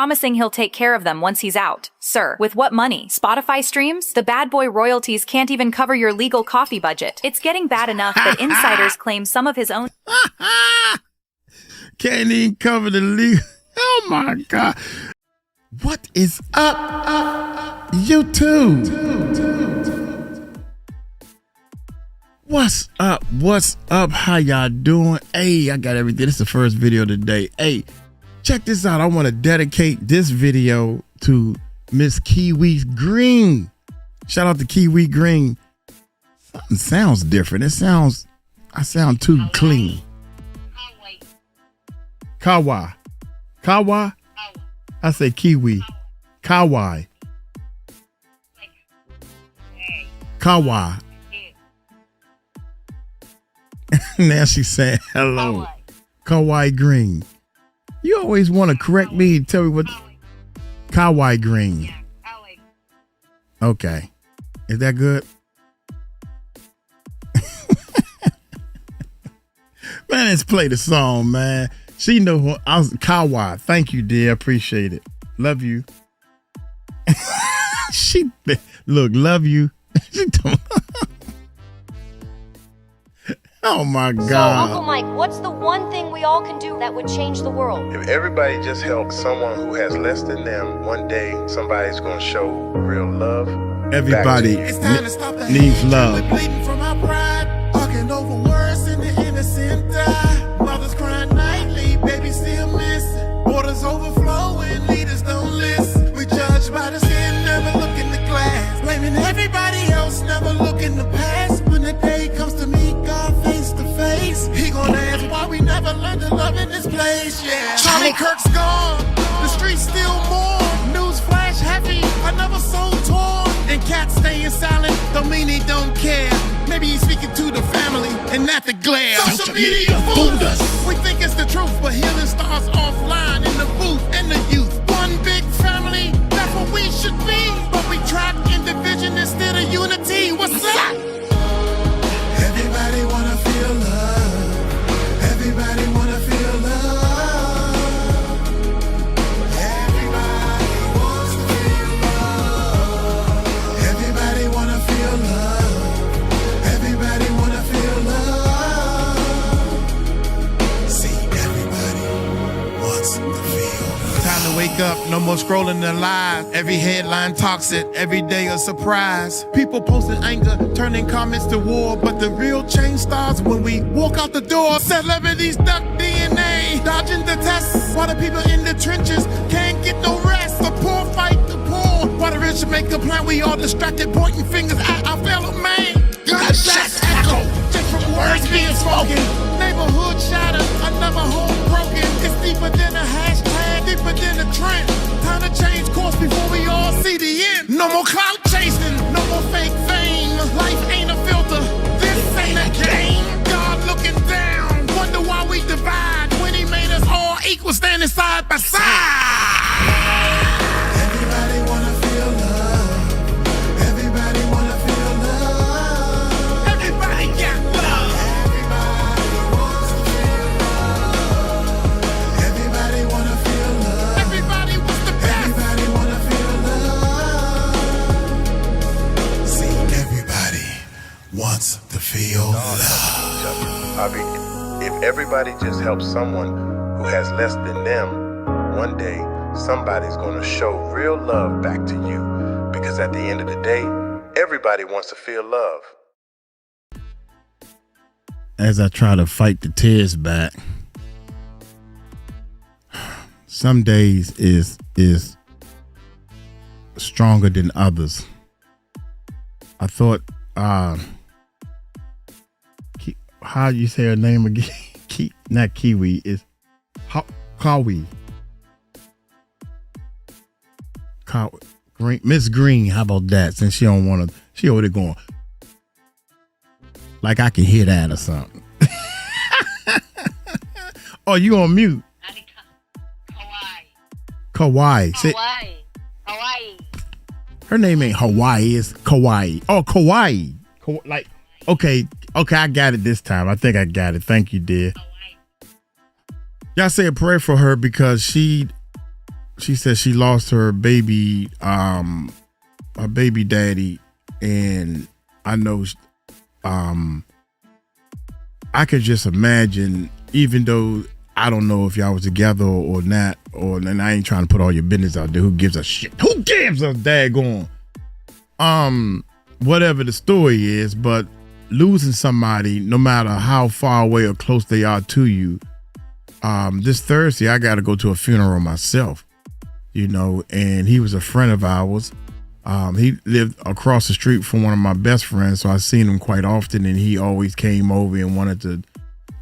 promising he'll take care of them once he's out. Sir, with what money? Spotify streams? The bad boy royalties can't even cover your legal coffee budget. It's getting bad enough that insiders claim some of his own... Can't even cover the legal... Oh my God. What is up, YouTube? What's up? What's up? How y'all doing? Hey, I got everything. This is the first video today. Hey, check this out. I want to dedicate this video to Miss Kiwi Green. Shout out to Kiwi Green. Something sounds different. I sound too clean. Kawa. Kawa? I say Kiwi. Kawaii. Kawa. Now she's saying hello. Kawaii Green. You always want to correct me and tell me what. Kawaii Green. Okay. Is that good? Man, let's play the song, man. She know who I was. Kawaii. Thank you, dear. Appreciate it. Love you. Look, love you. Oh my God. So, Uncle Mike, what's the one thing we all can do that would change the world? If everybody just helps someone who has less than them, one day somebody's gonna show real love. Everybody needs love. Bleeding from our pride, arguing over words and the innocent die. Mothers crying nightly, babies still missing. Borders overflowing, leaders don't listen. We judge by the sin, never look in the glass. Blaming everybody else, never look in the past. When the day comes to meet God face to face, he gonna ask why we never learned to love in this place. Yeah, Charlie Kirk's gone, the streets still mourn. News flash heavy, another soul torn. And cats staying silent don't mean he don't care. Maybe he's speaking to the family and not the glare. Social media fooled us. We think it's the truth, but healing starts offline in the booth and the youth. One big family, that's what we should be. But we trapped in division instead of unity. What's up? Everybody wanna feel love. Everybody wanna feel love. Everybody wants to feel love. Everybody wanna feel love. Everybody wanna feel love. See, everybody wants to feel love. Time to wake up, no more scrolling the lies. Every headline talks it, every day a surprise. People posting anger, turning comments to war. But the real change starts when we walk out the door. Celebrities duck DNA, dodging the tests. While the people in the trenches can't get no rest. The poor fight the poor, while the rich make a plan. We all distracted, pointing fingers at our fellow man. Gunshots echo, just from words being spoken. Neighborhood shattered, another home broken. It's deeper than a hashtag, deeper than a trend. Time to change course before we all see the end. No more clout chasing, no more fake fame. Life ain't a filter, this ain't a game. God looking down, wonder why we divide when he made us all equal, standing side by side. Everybody wanna feel love. Everybody wanna feel love. Everybody got love. Everybody wants to feel love. Everybody wanna feel love. Everybody wants the best. Everybody wanna feel love. See, everybody wants to feel love. If everybody just helps someone who has less than them, one day somebody's gonna show real love back to you. Because at the end of the day, everybody wants to feel love. As I try to fight the tears back, some days is stronger than others. I thought, how you say her name again? Not Kiwi, it's Kawi. Green, Miss Green. How about that? Since she don't want to, she over there going like I can hear that or something. Oh, you on mute? Kawaii. Hawaii. Her name ain't Hawaii. It's Kawaii. Oh, Kawaii. Like, okay, I got it this time. I think I got it. Thank you, dear. Y'all say a prayer for her because she she said she lost her baby daddy, and I know I could just imagine, even though I don't know if y'all was together or not, and I ain't trying to put all your business out there. Who gives a shit? Who gives a daggone? Whatever the story is, but losing somebody, no matter how far away or close they are to you, this Thursday I got to go to a funeral myself, and he was a friend of ours. He lived across the street from one of my best friends, so I seen him quite often, and he always came over and wanted to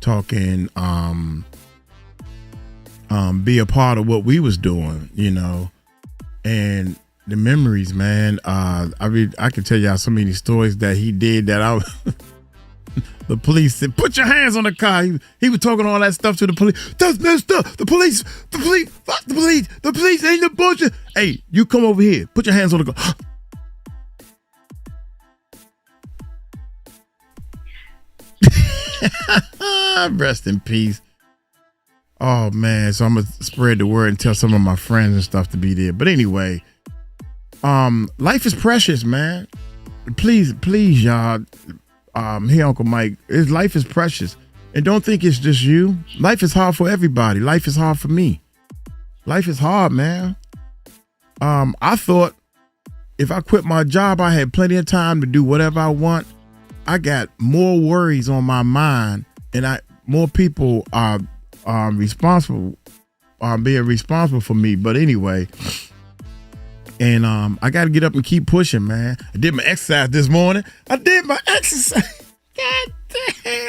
talk and be a part of what we was doing, and the memories, man. I can tell y'all so many stories that he did that the police said, "Put your hands on the car." He was talking all that stuff to the police. That's messed up. The police, fuck the police. The police ain't the bullshit. Hey, you come over here. Put your hands on the car. Rest in peace. Oh man, so I'm gonna spread the word and tell some of my friends and stuff to be there. But anyway, life is precious, man. Please, y'all. Here, Uncle Mike. Life is precious, and don't think it's just you. Life is hard for everybody. Life is hard for me. Life is hard, man. I thought if I quit my job, I had plenty of time to do whatever I want. I got more worries on my mind, and more people are being responsible for me. But anyway, and I got to get up and keep pushing, man. I did my exercise this morning. God damn, I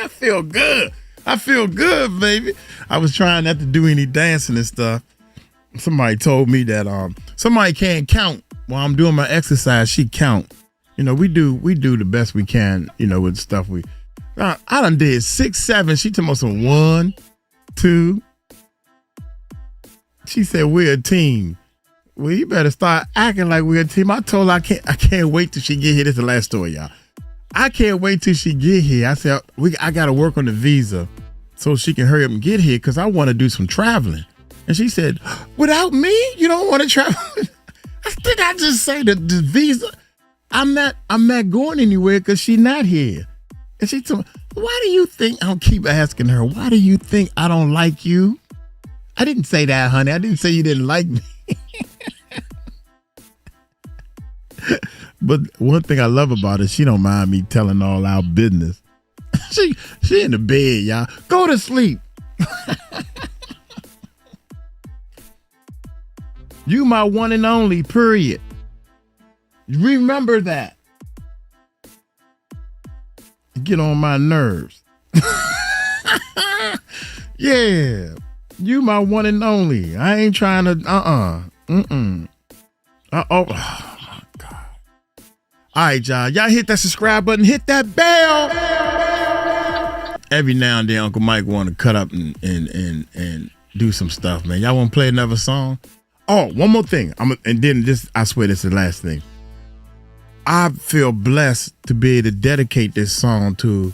feel good. I feel good, baby. I was trying not to do any dancing and stuff. Somebody told me that somebody can't count while I'm doing my exercise. She count. We do the best we can, with stuff I done did 6, 7. She told me some 1, 2. She said we're a team. Well, you better start acting like we're a team. I told her I can't wait till she get here. This is the last story, y'all. I can't wait till she get here. I said I got to work on the visa so she can hurry up and get here because I want to do some traveling. And she said, without me, you don't want to travel? Did I just say the visa? I'm not going anywhere because she's not here. And she told me, why do you think, I'll keep asking her, why do you think I don't like you? I didn't say that, honey. I didn't say you didn't like me. But one thing I love about her, she don't mind me telling all our business. She in the bed, y'all. Go to sleep. You my one and only, period. Remember that. Get on my nerves. Yeah. You my one and only. I ain't trying to, oh my God. All right, y'all hit that subscribe button, hit that bell. Every now and then Uncle Mike want to cut up and do some stuff, man. Y'all want to play another song? Oh, one more thing. And then I swear this is the last thing. I feel blessed to be able to dedicate this song to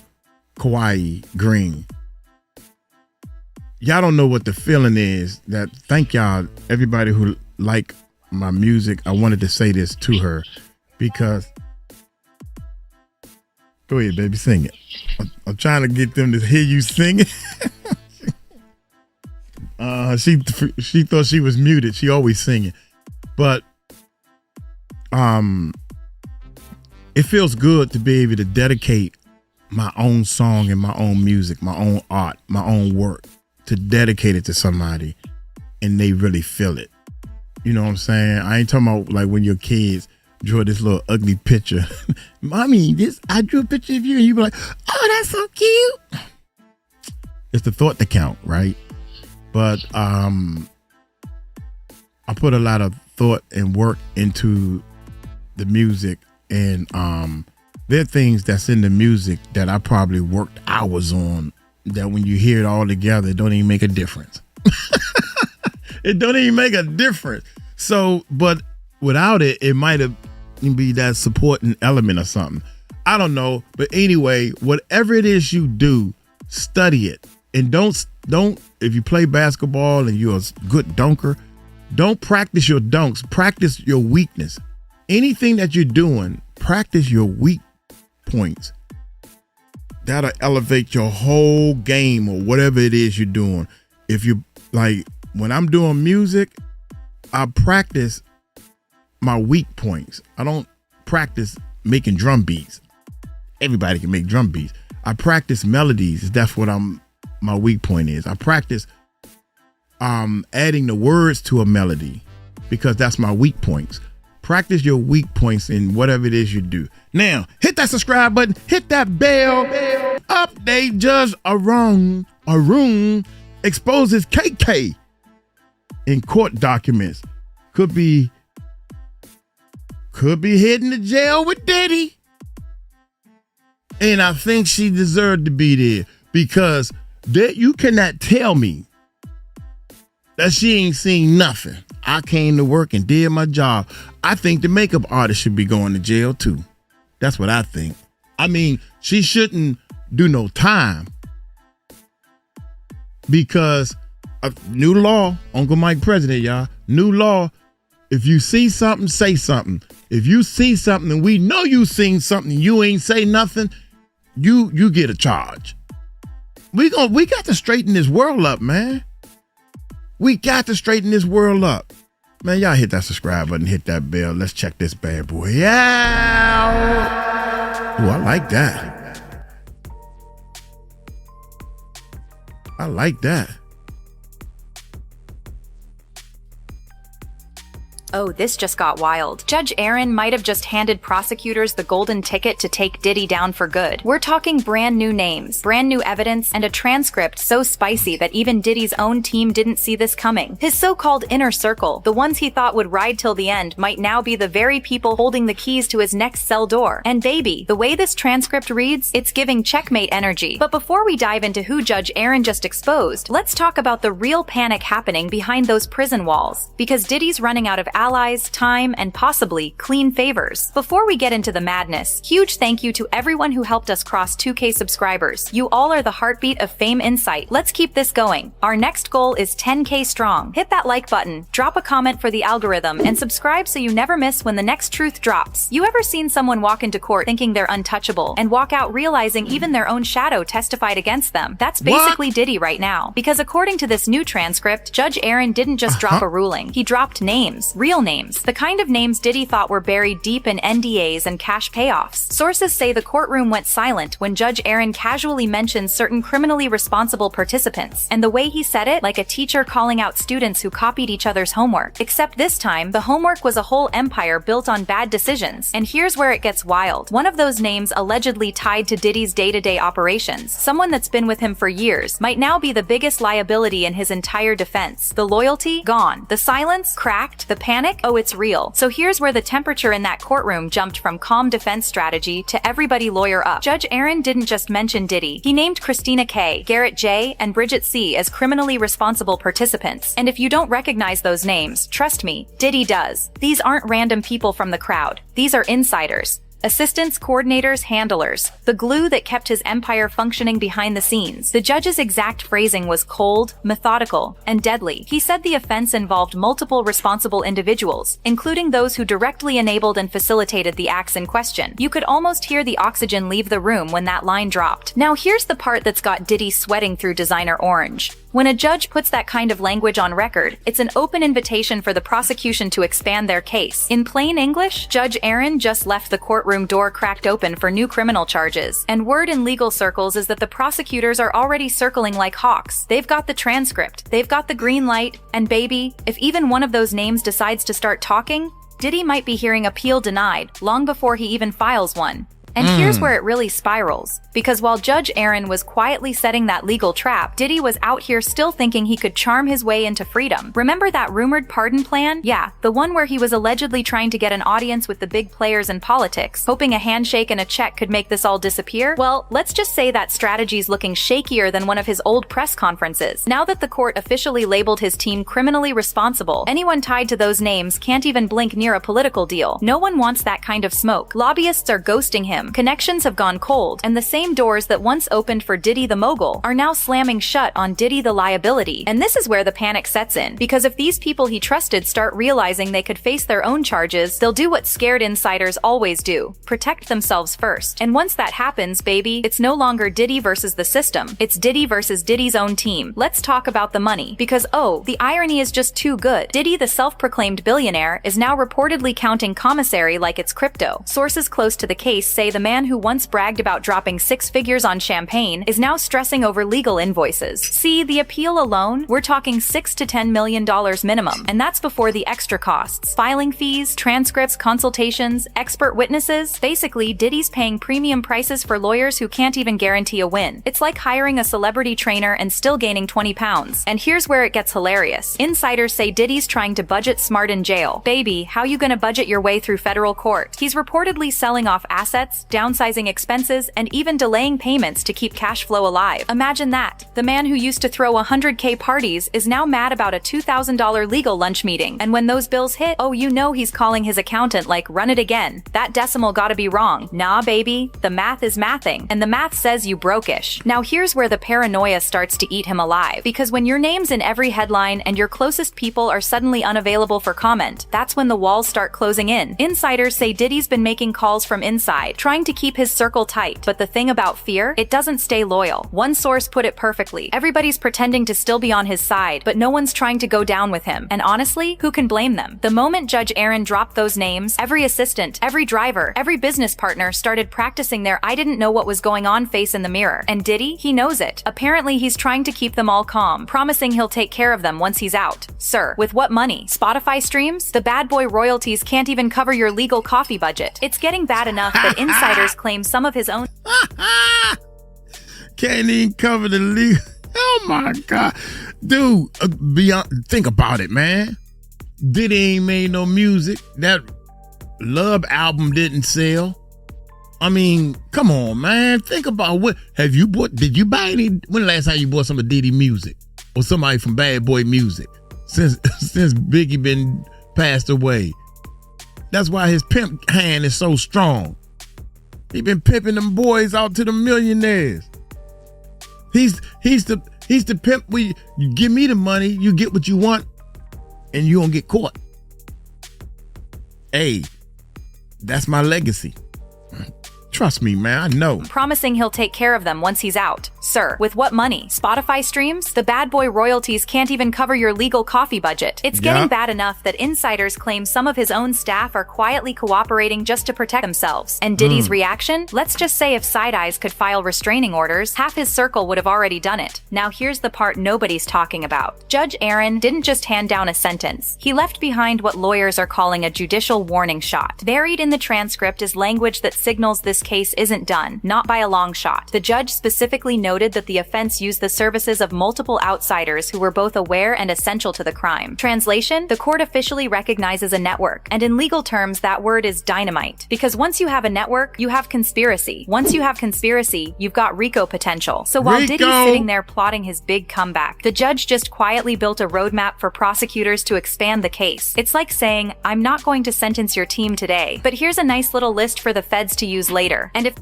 Kauai Green. Y'all don't know what the feeling is. Thank y'all, everybody who like my music. I wanted to say this to her because, go ahead, baby, sing it. I'm trying to get them to hear you sing it. She thought she was muted. She always singing, but it feels good to be able to dedicate my own song and my own music, my own art, my own work, to dedicate it to somebody and they really feel it. You know what I'm saying? I ain't talking about like when your kids draw this little ugly picture. Mommy, I drew a picture of you, and you be like, oh, that's so cute. It's the thought that count, right? But I put a lot of thought and work into the music, and there are things that's in the music that I probably worked hours on that when you hear it all together, it don't even make a difference. It don't even make a difference. So, but without it, it might have be that supporting element or something. I don't know. But anyway, whatever it is you do, study it. And don't, if you play basketball and you're a good dunker, Don't practice your dunks. Practice your weakness. Anything that you're doing, practice your weak points. That'll elevate your whole game or whatever it is you're doing. If you like, when I'm doing music, I practice my weak points. I don't practice making drum beats. Everybody can make drum beats. I practice melodies. That's what my weak point is. I practice adding the words to a melody because that's my weak points. Practice your weak points in whatever it is you do. Now, hit that subscribe button, hit that bell. Update Judge Arun exposes KK in court documents. Could be heading to jail with Diddy. And I think she deserved to be there because you cannot tell me that she ain't seen nothing. I came to work and did my job. I think the makeup artist should be going to jail too. That's what I think. I mean, she shouldn't do no time because new law, Uncle Mike President, y'all, new law. If you see something, say something. If you see something and we know you seen something, you ain't say nothing, you get a charge. We got to straighten this world up, man. We got to straighten this world up. Man, y'all hit that subscribe button, hit that bell. Let's check this bad boy out. Ooh, I like that. I like that. Oh, this just got wild. Judge Arun might have just handed prosecutors the golden ticket to take Diddy down for good. We're talking brand new names, brand new evidence, and a transcript so spicy that even Diddy's own team didn't see this coming. His so-called inner circle, the ones he thought would ride till the end, might now be the very people holding the keys to his next cell door. And baby, the way this transcript reads, it's giving checkmate energy. But before we dive into who Judge Arun just exposed, let's talk about the real panic happening behind those prison walls. Because Diddy's running out of allies, time, and possibly clean favors. Before we get into the madness, huge thank you to everyone who helped us cross 2K subscribers. You all are the heartbeat of Fame Insight. Let's keep this going. Our next goal is 10K strong. Hit that like button, drop a comment for the algorithm, and subscribe so you never miss when the next truth drops. You ever seen someone walk into court thinking they're untouchable and walk out realizing even their own shadow testified against them? That's basically Diddy right now. Because according to this new transcript, Judge Arun didn't just drop a ruling. He dropped names, real names, the kind of names Diddy thought were buried deep in NDAs and cash payoffs. Sources say the courtroom went silent when Judge Arun casually mentioned certain criminally responsible participants, and the way he said it, like a teacher calling out students who copied each other's homework. Except this time, the homework was a whole empire built on bad decisions. And here's where it gets wild. One of those names allegedly tied to Diddy's day-to-day operations, someone that's been with him for years, might now be the biggest liability in his entire defense. The loyalty? Gone. The silence? Cracked. The panic? Oh, it's real. So here's where the temperature in that courtroom jumped from calm defense strategy to everybody lawyer up. Judge Arun didn't just mention Diddy. He named Christina K., Garrett J., and Bridget C. as criminally responsible participants. And if you don't recognize those names, trust me, Diddy does. These aren't random people from the crowd. These are insiders. Assistants, coordinators, handlers. The glue that kept his empire functioning behind the scenes. The judge's exact phrasing was cold, methodical, and deadly. He said the offense involved multiple responsible individuals, including those who directly enabled and facilitated the acts in question. You could almost hear the oxygen leave the room when that line dropped. Now here's the part that's got Diddy sweating through designer orange. When a judge puts that kind of language on record, it's an open invitation for the prosecution to expand their case. In plain English, Judge Arun just left the courtroom door cracked open for new criminal charges. And word in legal circles is that the prosecutors are already circling like hawks. They've got the transcript, they've got the green light, and baby, if even one of those names decides to start talking, Diddy might be hearing appeal denied long before he even files one. And here's where it really spirals. Because while Judge Arun was quietly setting that legal trap, Diddy was out here still thinking he could charm his way into freedom. Remember that rumored pardon plan? Yeah, the one where he was allegedly trying to get an audience with the big players in politics, hoping a handshake and a check could make this all disappear? Well, let's just say that strategy's looking shakier than one of his old press conferences. Now that the court officially labeled his team criminally responsible, anyone tied to those names can't even blink near a political deal. No one wants that kind of smoke. Lobbyists are ghosting him. him. Connections have gone cold, and the same doors that once opened for Diddy the mogul are now slamming shut on Diddy the liability. And this is where the panic sets in, because if these people he trusted start realizing they could face their own charges, they'll do what scared insiders always do: protect themselves first. And once that happens, baby, it's no longer Diddy versus the system. It's Diddy versus Diddy's own team. Let's talk about the money, because the irony is just too good. Diddy, the self-proclaimed billionaire, is now reportedly counting commissary like it's crypto. Sources close to the case say the man who once bragged about dropping 6 figures on champagne is now stressing over legal invoices. See, the appeal alone, we're talking $6 to $10 million minimum, and that's before the extra costs: filing fees, transcripts, consultations, expert witnesses. Basically, Diddy's paying premium prices for lawyers who can't even guarantee a win. It's like hiring a celebrity trainer and still gaining 20 pounds. And here's where it gets hilarious. Insiders say Diddy's trying to budget smart in jail. Baby, how you gonna budget your way through federal court? He's reportedly selling off assets, downsizing expenses, and even delaying payments to keep cash flow alive. Imagine that. The man who used to throw 100K parties is now mad about a $2,000 legal lunch meeting. And when those bills hit, you know he's calling his accountant like, run it again. That decimal gotta be wrong. Nah, baby. The math is mathing, and the math says you broke-ish. Now here's where the paranoia starts to eat him alive, because when your name's in every headline and your closest people are suddenly unavailable for comment, that's when the walls start closing in. Insiders say Diddy's been making calls from inside, trying to keep his circle tight. But the thing about fear, it doesn't stay loyal. One source put it perfectly: everybody's pretending to still be on his side, but no one's trying to go down with him. And honestly, who can blame them? The moment Judge Arun dropped those names, every assistant, every driver, every business partner started practicing their "I didn't know what was going on" face in the mirror. And Diddy, he knows it. Apparently he's trying to keep them all calm, promising he'll take care of them once he's out. Sir, with what money? Spotify streams? The bad boy royalties can't even cover your legal coffee budget. It's getting bad enough that insiders claim some of his own can't even cover the legal. Oh my God. Dude, think about it, man. Diddy ain't made no music. That Love album didn't sell. I mean, come on, man. Think about did you buy any, when the last time you bought some of Diddy music? Or somebody from Bad Boy Music? Since Biggie been passed away. That's why his pimp hand is so strong. He been pimping them boys out to the millionaires. He's the pimp where you give me the money, you get what you want, and you don't get caught. Hey, that's my legacy. Trust me, man, I know. Promising he'll take care of them once he's out. Sir, with what money? Spotify streams? The bad boy royalties can't even cover your legal coffee budget. It's getting bad enough that insiders claim some of his own staff are quietly cooperating just to protect themselves. And Diddy's reaction? Let's just say if Side Eyes could file restraining orders, half his circle would have already done it. Now here's the part nobody's talking about. Judge Arun didn't just hand down a sentence. He left behind what lawyers are calling a judicial warning shot. Buried in the transcript is language that signals this case isn't done, not by a long shot. The judge specifically noted that the offense used the services of multiple outsiders who were both aware and essential to the crime. Translation: the court officially recognizes a network, and in legal terms that word is dynamite. Because once you have a network, you have conspiracy. Once you have conspiracy, you've got RICO potential. So while Diddy's sitting there plotting his big comeback, the judge just quietly built a roadmap for prosecutors to expand the case. It's like saying, I'm not going to sentence your team today, but here's a nice little list for the feds to use later. And if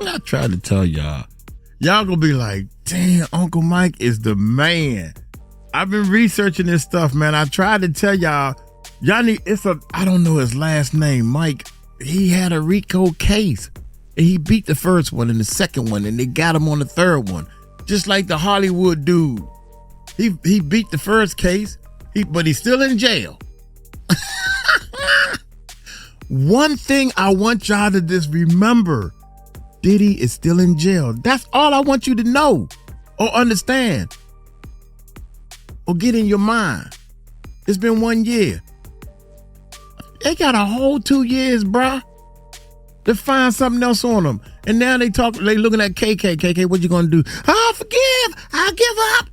I tried to tell y'all gonna be like, damn, Uncle Mike is the man. I've been researching this stuff, man. I tried to tell y'all need, I don't know his last name, Mike. He had a RICO case. And he beat the first one and the second one, and they got him on the third one. Just like the Hollywood dude. He beat the first case, but he's still in jail. One thing I want y'all to just remember, Diddy is still in jail. That's all I want you to know or understand or get in your mind. It's been 1 year. They got a whole 2 years, bruh, to find something else on them. And now they looking at KK. KK, what you gonna do? I'll forgive. I'll give up.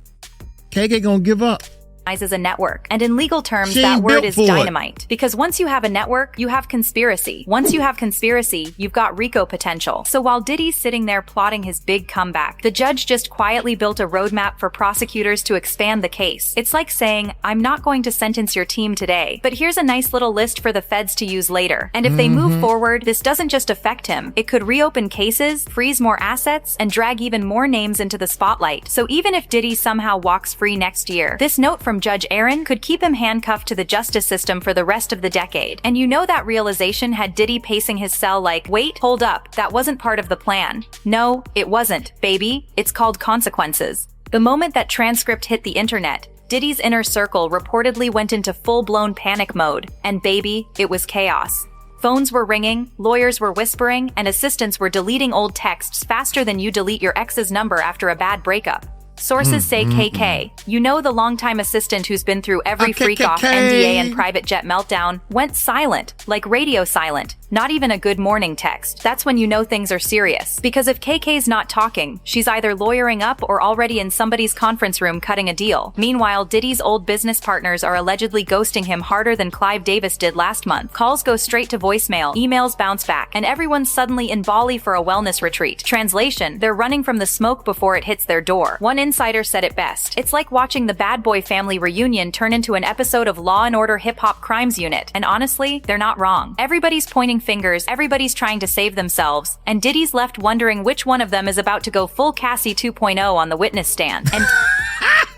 KK gonna give up. as a network. And in legal terms, She that ain't word built is for it. dynamite. Because once you have a network, you have conspiracy. Once you have conspiracy, you've got RICO potential. So while Diddy's sitting there plotting his big comeback, the judge just quietly built a roadmap for prosecutors to expand the case. It's like saying, I'm not going to sentence your team today, but here's a nice little list for the feds to use later. And if they move forward, this doesn't just affect him. It could reopen cases, freeze more assets, and drag even more names into the spotlight. So even if Diddy somehow walks free next year, this note from Judge Arun could keep him handcuffed to the justice system for the rest of the decade. And you know that realization had Diddy pacing his cell like, wait, hold up, that wasn't part of the plan. No, it wasn't, baby. It's called consequences. The moment that transcript hit the internet, Diddy's inner circle reportedly went into full-blown panic mode. And baby, it was chaos. Phones were ringing, lawyers were whispering, and assistants were deleting old texts faster than you delete your ex's number after a bad breakup. Sources say KK, you know, the longtime assistant who's been through every freak-off NDA and private jet meltdown, went silent, like radio silent. Not even a good morning text. That's when you know things are serious. Because if KK's not talking, she's either lawyering up or already in somebody's conference room cutting a deal. Meanwhile, Diddy's old business partners are allegedly ghosting him harder than Clive Davis did last month. Calls go straight to voicemail, emails bounce back, and everyone's suddenly in Bali for a wellness retreat. Translation, they're running from the smoke before it hits their door. One insider said it best. It's like watching the Bad Boy family reunion turn into an episode of Law & Order Hip Hop Crimes Unit. And honestly, they're not wrong. Everybody's pointing fingers, everybody's trying to save themselves, and Diddy's left wondering which one of them is about to go full Cassie 2.0 on the witness stand. And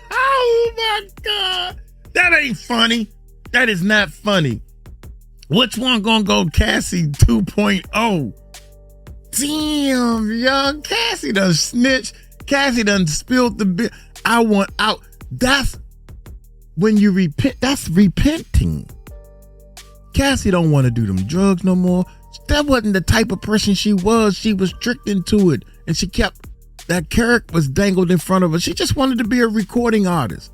Oh my God. That ain't funny. That is not funny. Which one gonna go Cassie 2.0? Damn, young Cassie done snitched. Cassie done spilled the beer. I want out. That's when you repent. That's repenting. Cassie don't want to do them drugs no more. That wasn't the type of person she was. She was tricked into it. And she kept, that carrot was dangled in front of her. She just wanted to be a recording artist.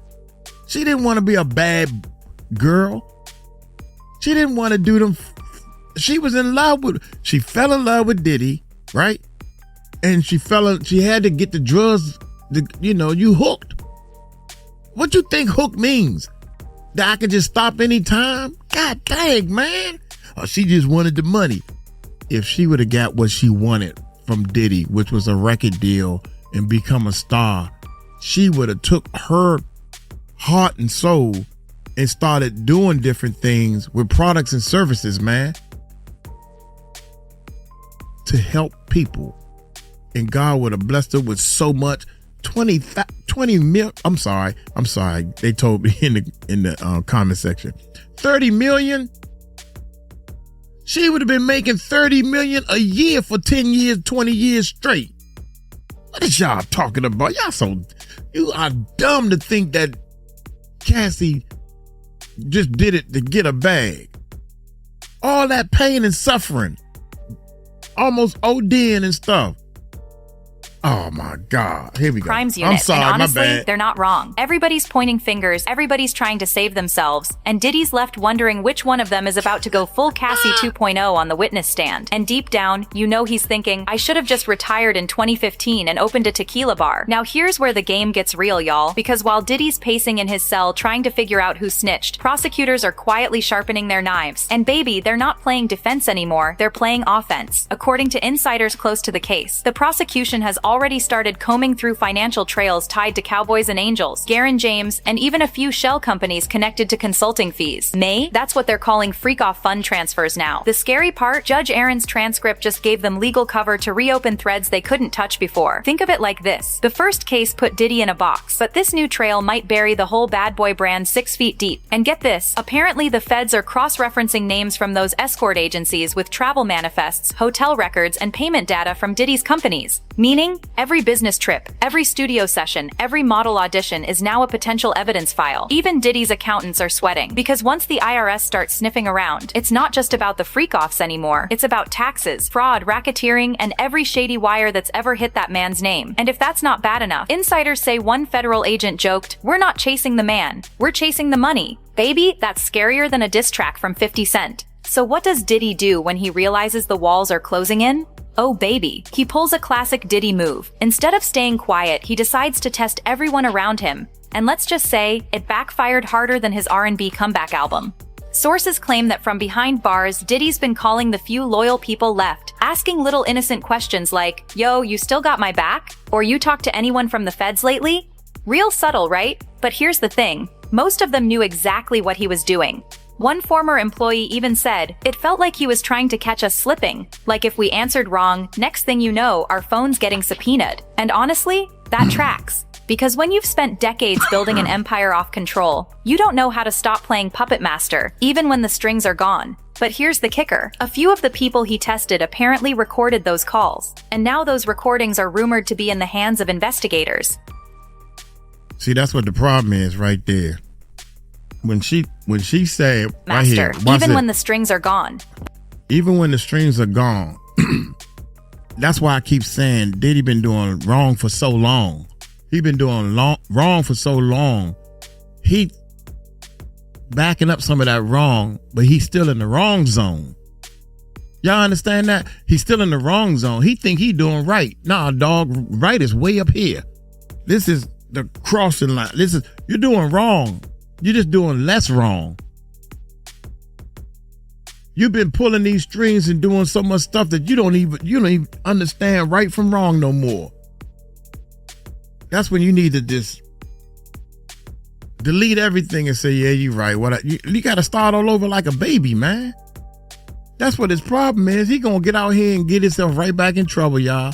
She didn't want to be a bad girl. She didn't want to do them. She was in love with, she fell in love with Diddy, right? And she had to get the drugs, you hooked. What you think hook means? That I could just stop anytime? God dang, man. Oh, she just wanted the money. If she would have got what she wanted from Diddy, which was a record deal and become a star, she would have took her heart and soul and started doing different things with products and services, man, to help people. And God would have blessed her with so much. 20 mil. I'm sorry. They told me in the comment section. 30 million. She would have been making 30 million a year for 10 years, 20 years straight. What is y'all talking about? You are dumb to think that Cassie just did it to get a bag. All that pain and suffering. Almost ODing and stuff. Oh my God. Here we go. Crimes Unit. I'm sorry, and honestly, my bad. They're not wrong. Everybody's pointing fingers, everybody's trying to save themselves, and Diddy's left wondering which one of them is about to go full Cassie 2.0 on the witness stand. And deep down, you know he's thinking, I should have just retired in 2015 and opened a tequila bar. Now here's where the game gets real, y'all, because while Diddy's pacing in his cell trying to figure out who snitched, prosecutors are quietly sharpening their knives. And baby, they're not playing defense anymore, they're playing offense. According to insiders close to the case, the prosecution has already started combing through financial trails tied to Cowboys and Angels, Garin James, and even a few shell companies connected to consulting fees. That's what they're calling freak-off fund transfers now. The scary part, Judge Arun's transcript just gave them legal cover to reopen threads they couldn't touch before. Think of it like this. The first case put Diddy in a box, but this new trail might bury the whole Bad Boy brand 6 feet deep. And get this, apparently the feds are cross-referencing names from those escort agencies with travel manifests, hotel records, and payment data from Diddy's companies. Meaning, every business trip, every studio session, every model audition is now a potential evidence file. Even Diddy's accountants are sweating, because once the IRS starts sniffing around, it's not just about the freak-offs anymore. It's about taxes, fraud, racketeering, and every shady wire that's ever hit that man's name. And if that's not bad enough, insiders say one federal agent joked, "We're not chasing the man, we're chasing the money." Baby, that's scarier than a diss track from 50 Cent. So what does Diddy do when he realizes the walls are closing in? Oh baby, he pulls a classic Diddy move. Instead of staying quiet, he decides to test everyone around him. and let's just say it backfired harder than his R&B comeback album. Sources claim that from behind bars, Diddy's been calling the few loyal people left, asking little innocent questions like, "Yo, you still got my back?" Or "You talked to anyone from the feds lately?" Real subtle, right? But here's the thing. Most of them knew exactly what he was doing. One former employee even said, "It felt like he was trying to catch us slipping. Like if we answered wrong, next thing you know, our phone's getting subpoenaed." And honestly, that tracks. Because when you've spent decades building an empire off control, you don't know how to stop playing puppet master, even when the strings are gone. But here's the kicker. A few of the people he tested apparently recorded those calls. And now those recordings are rumored to be in the hands of investigators. See, that's what the problem is right there. When she said, right here, Master, even when the strings are gone. Even when the strings are gone. That's why I keep saying Diddy been doing wrong for so long. He been doing wrong for so long. He backing up some of that wrong, but he's still in the wrong zone. Y'all understand that? He's still in the wrong zone. He think he doing right. Nah, dog, right is way up here. This is the crossing line. You're doing wrong. You're just doing less wrong. You've been pulling these strings and doing so much stuff that you don't even understand right from wrong no more. That's when you need to just delete everything and say, yeah, you're right. You got to start all over like a baby, man. That's what his problem is. He gonna get out here and get himself right back in trouble, y'all.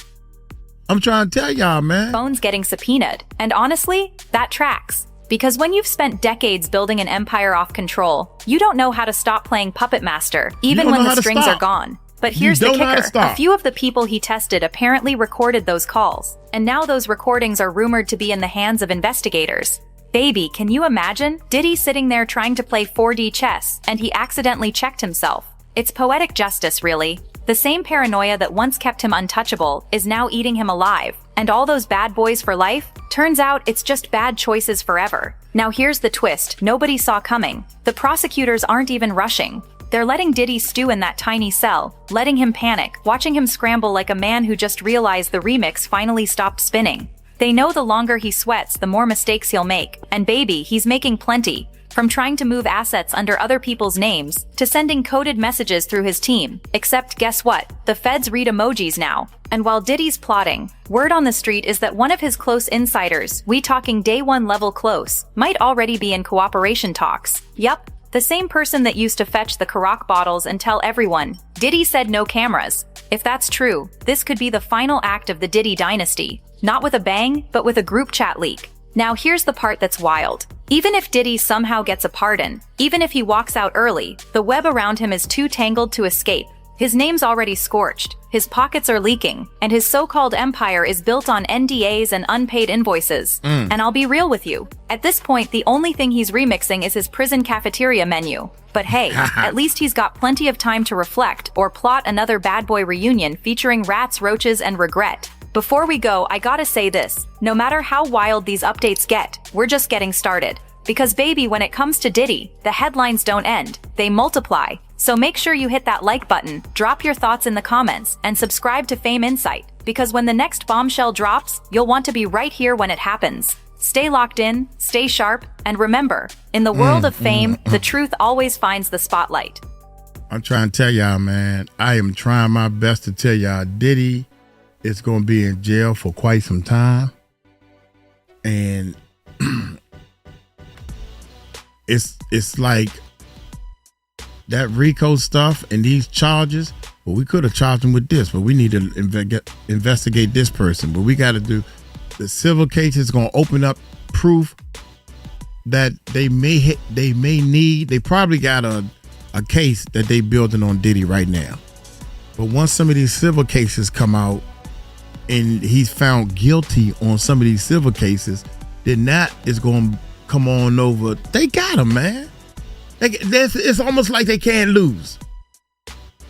I'm trying to tell y'all, man. Phones getting subpoenaed. And honestly, that tracks. Because when you've spent decades building an empire off control, you don't know how to stop playing puppet master, even when the strings are gone. But here's the kicker. A few of the people he tested apparently recorded those calls. And now those recordings are rumored to be in the hands of investigators. Baby, can you imagine? Diddy sitting there trying to play 4D chess, and he accidentally checked himself. It's poetic justice, really. The same paranoia that once kept him untouchable is now eating him alive. And all those bad boys for life? Turns out it's just bad choices forever. Now here's the twist nobody saw coming. The prosecutors aren't even rushing. They're letting Diddy stew in that tiny cell, letting him panic, watching him scramble like a man who just realized the remix finally stopped spinning. They know the longer he sweats, the more mistakes he'll make. And baby, he's making plenty. From trying to move assets under other people's names, to sending coded messages through his team. Except guess what? The feds read emojis now. And while Diddy's plotting, word on the street is that one of his close insiders, we talking day one level close, might already be in cooperation talks. Yup, the same person that used to fetch the Ciroc bottles and tell everyone, Diddy said no cameras. If that's true, this could be the final act of the Diddy dynasty. Not with a bang, but with a group chat leak. Now here's the part that's wild. Even if Diddy somehow gets a pardon, even if he walks out early, the web around him is too tangled to escape. His name's already scorched, his pockets are leaking, and his so-called empire is built on NDAs and unpaid invoices. And I'll be real with you. At this point, the only thing he's remixing is his prison cafeteria menu. But hey, at least he's got plenty of time to reflect or plot another bad boy reunion featuring rats, roaches, and regret. Before we go, I gotta say this. No matter how wild these updates get, we're just getting started. Because baby, when it comes to Diddy, the headlines don't end, they multiply. So make sure you hit that like button, drop your thoughts in the comments, and subscribe to Fame Insight. Because when the next bombshell drops, you'll want to be right here when it happens. Stay locked in, stay sharp, and remember, in the world of fame, the truth always finds the spotlight. I'm trying to tell y'all, man, I am trying my best to tell y'all Diddy is going to be in jail for quite some time. And it's like that RICO stuff and these charges. Well, we could have charged him with this, but we need to investigate this person. But we got to do the civil case is going to open up proof that they may need. They probably got a case that they building on Diddy right now. But once some of these civil cases come out and he's found guilty on some of these civil cases, then that is going to come on over. They got him, man. It's almost like they can't lose.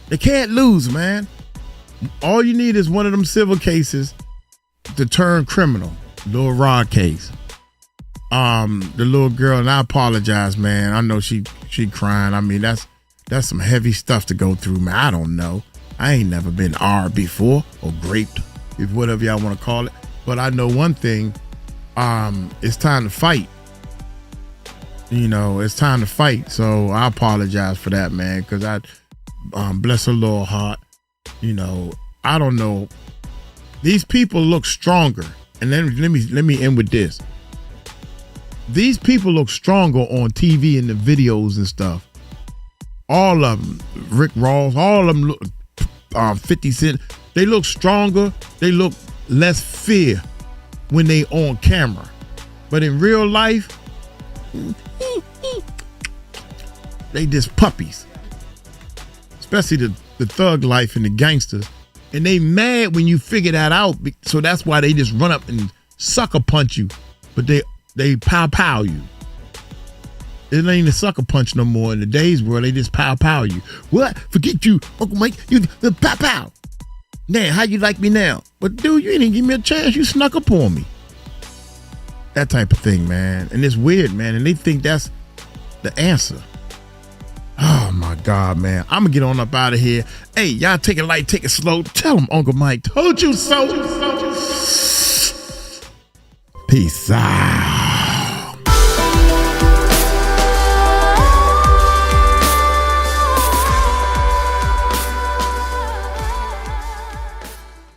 They can't lose, man. All you need is one of them civil cases to turn criminal. Lil Rod case. The little girl, and I apologize, man. I know she crying. I mean, that's some heavy stuff to go through, man. I don't know. I ain't never been R before, or raped, if whatever y'all want to call it. But I know one thing. It's time to fight. you know, it's time to fight. So I apologize for that, man, because I bless her little heart. You know, I don't know. These people look stronger. And then let me end with this. These people look stronger on TV and the videos and stuff. All of them, Rick Ross, all of them look 50 Cent. They look stronger. They look less fear when they on camera. But in real life, they just puppies. Especially the thug life and the gangsters. And they mad when you figure that out. So that's why they just run up and sucker punch you. But they pow you. It ain't a sucker punch no more in the days where they just pow you. What? Forget you, Uncle Mike. You the pow. Now, how you like me now? But dude, you didn't give me a chance. You snuck up on me. That type of thing, man. And it's weird, man. And they think that's the answer. Oh my God, man. I'm gonna get on up out of here. Hey, y'all take it light, take it slow. Tell them Uncle Mike told you so. Peace out.